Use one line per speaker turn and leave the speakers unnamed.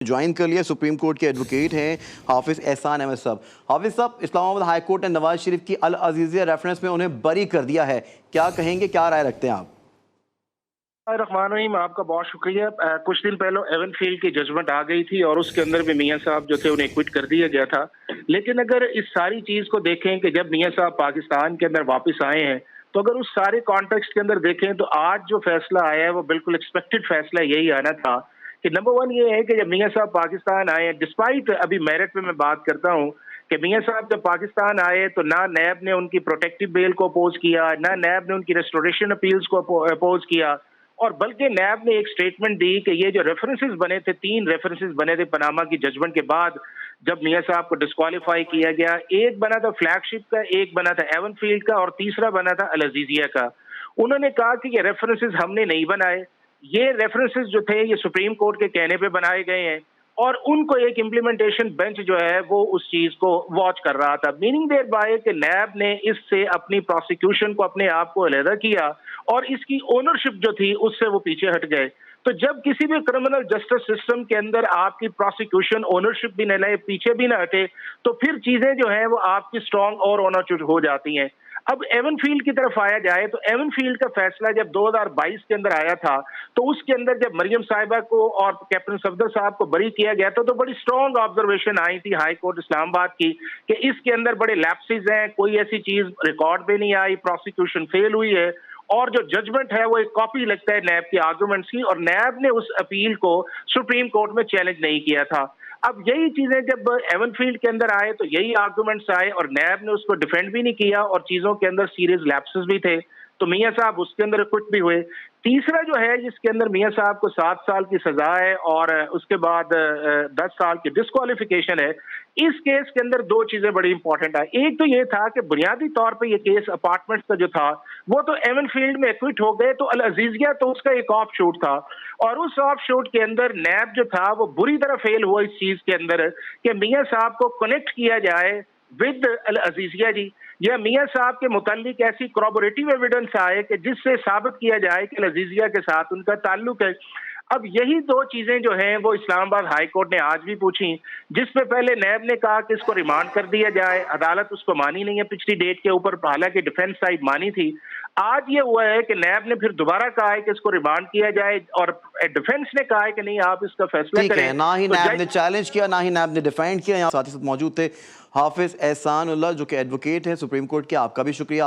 Join कर लिया। Supreme court के एडवोकेट हैं हाफिज एहसान अहमद साहब। हाफिज साहब, इस्लामाबाद हाई कोर्ट ने नवाज शरीफ की अल अजीज़िया रेफरेंस में उन्हें बरी कर दिया है, क्या कहेंगे, क्या राय रखते हैं आप?
रहमान रहीम, आपका बहुत शुक्रिया। कुछ दिन पहले एवन फील्ड की जजमेंट आ गई थी और उसके अंदर भी मियां साहब जो थे उन्हें क्विट कर दिया गया था। लेकिन अगर इस सारी चीज को देखें कि जब मियां साहब पाकिस्तान के अंदर वापस आए हैं, तो अगर उस सारे कॉन्टेक्स्ट के अंदर देखें तो आज जो फैसला आया है वो बिल्कुल एक्सपेक्टेड फैसला यही आना था कि नंबर वन ये है कि जब मियां साहब पाकिस्तान आए, डिस्पाइट अभी मेरिट पे मैं बात करता हूँ कि मियां साहब जब पाकिस्तान आए तो ना नैब ने उनकी प्रोटेक्टिव बेल को अपोज किया, ना नैब ने उनकी रेस्टोरेशन अपील्स को अपोज किया, और बल्कि नैब ने एक स्टेटमेंट दी कि ये जो रेफरेंसेस बने थे, 3 रेफरेंसेस बने थे पनामा की जजमेंट के बाद जब मियां साहब को डिस्क्वालीफाई किया गया, एक बना था फ्लैगशिप का, एक बना था एवन फील्ड का और तीसरा बना था अल अजीजिया का। उन्होंने कहा कि ये रेफरेंसेस हमने नहीं बनाए, ये रेफरेंसेस जो थे ये सुप्रीम कोर्ट के कहने पे बनाए गए हैं और उनको एक इम्प्लीमेंटेशन बेंच जो है वो उस चीज को वॉच कर रहा था। मीनिंग देयर बाय कि नैब ने इससे अपनी प्रोसिक्यूशन को अपने आप को अलहदा किया और इसकी ओनरशिप जो थी उससे वो पीछे हट गए। तो जब किसी भी क्रिमिनल जस्टिस सिस्टम के अंदर आपकी प्रोसिक्यूशन ओनरशिप भी न ले, पीछे भी न हटे, तो फिर चीजें जो है वो आपकी स्ट्रॉन्ग और ओनर हो जाती हैं। अब एवन फील्ड की तरफ आया जाए तो एवन फील्ड का फैसला जब 2022 के अंदर आया था तो उसके अंदर जब मरियम साहिबा को और कैप्टन सफदर साहब को बरी किया गया था तो बड़ी स्ट्रॉन्ग ऑब्जर्वेशन आई थी हाई कोर्ट इस्लामाबाद की कि इसके अंदर बड़े लैप्सेस हैं, कोई ऐसी चीज रिकॉर्ड में नहीं आई, प्रोसिक्यूशन फेल हुई है और जो जजमेंट है वो एक कॉपी लगता है नैब की आर्गुमेंट्स की, और नैब ने उस अपील को सुप्रीम कोर्ट में चैलेंज नहीं किया था। अब यही चीजें जब एवन फील्ड के अंदर आए तो यही आर्गुमेंट्स आए और नैब ने उसको डिफेंड भी नहीं किया और चीजों के अंदर सीरियस लैप्सेस भी थे, तो मियां साहब उसके अंदर क्विट भी हुए। तीसरा जो है जिसके अंदर मियां साहब को 7 साल की सजा है और उसके बाद 10 साल की डिस्क्वालिफिकेशन है। इस केस के अंदर 2 चीजें बड़ी इंपॉर्टेंट है। एक तो ये था कि बुनियादी तौर पे ये केस अपार्टमेंट्स का जो था वो तो एवन फील्ड में एक्विट हो गए, तो अल अजीजिया तो उसका एक ऑफ शूट था और उस ऑफ शूट के अंदर नैब जो था वो बुरी तरह फेल हुआ इस चीज के अंदर कि मियां साहब को कनेक्ट किया जाए विद अल अजीजिया जी, या मियां साहब के मुतालिक ऐसी corroborative एविडेंस आए कि जिससे साबित किया जाए कि अल अजीजिया के साथ उनका ताल्लुक है। अब यही 2 चीजें जो हैं वो इस्लामाबाद हाई कोर्ट ने आज भी पूछी, जिसपे पहले नैब ने कहा कि इसको रिमांड कर दिया जाए, अदालत उसको मानी नहीं है पिछली डेट के ऊपर, हालांकि डिफेंस साइड मानी थी। आज ये हुआ है कि नैब ने फिर दोबारा कहा है कि इसको रिमांड किया जाए और डिफेंस ने कहा है कि नहीं आप इसका फैसला
ठीक
करें।
है, ना ही
तो
नैब ने चैलेंज किया, ना ही नैब ने डिफेंड किया। यहाँ साथी साथ मौजूद थे हाफिज एहसान उल्लाह जो कि एडवोकेट हैं सुप्रीम कोर्ट के। आपका भी शुक्रिया।